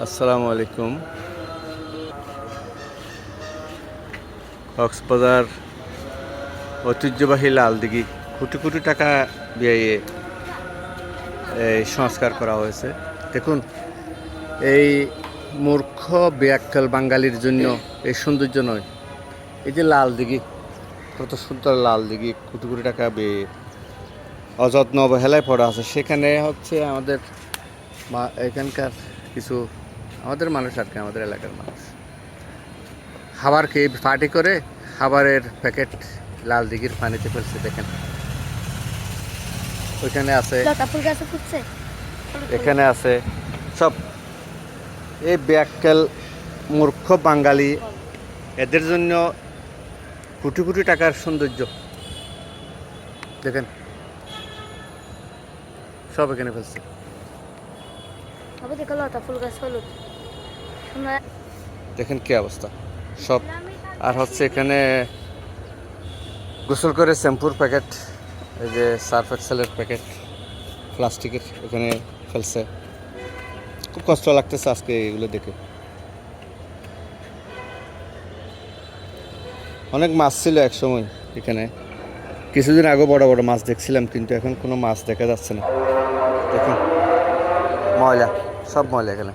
আসসালামু আলাইকুম। কক্সবাজার ঐতিহ্যবাহী লাল দিঘি কোটি কোটি টাকা ব্যয়ে এই সংস্কার করা হয়েছে। দেখুন, এই মূর্খ বেয়াক্কেল বাঙালির জন্য এই সৌন্দর্য নয়। এই যে লাল দিঘি, কত সুন্দর লাল দিঘি, কোটি কোটি টাকা ব্যয়ে অযত্ন অবহেলায় পড়া আছে। সেখানে হচ্ছে আমাদের এখানকার কিছু আমাদের মানুষ আর কি, আমাদের এলাকার মানুষ খাবার খেয়ে পার্টি করে খাবারের প্যাকেট লাল দিঘির পানিতে ফেলছে। দেখেন, ওইখানে আছে, এখানে আছে সব। এই ব্যাককেল মূর্খ বাঙালি, এদের জন্য কোটি কোটি টাকার সৌন্দর্য দেখেন, সব এখানে ফেলছে। দেখেন কি অবস্থা সব। আর হচ্ছে এখানে গোসল করে শ্যাম্পুর প্যাকেট, এই যে সার্ফ এক্সেলের প্যাকেট প্লাস্টিকের, এখানে ফেলছে। খুব কষ্ট লাগতেছে আজকে এগুলো দেখে। অনেক মাছ ছিল এক সময় এখানে, কিছুদিন আগে বড় বড় মাছ দেখছিলাম, কিন্তু এখন কোনো মাছ দেখা যাচ্ছে না। দেখুন ময়লা, সব ময়লা এখানে।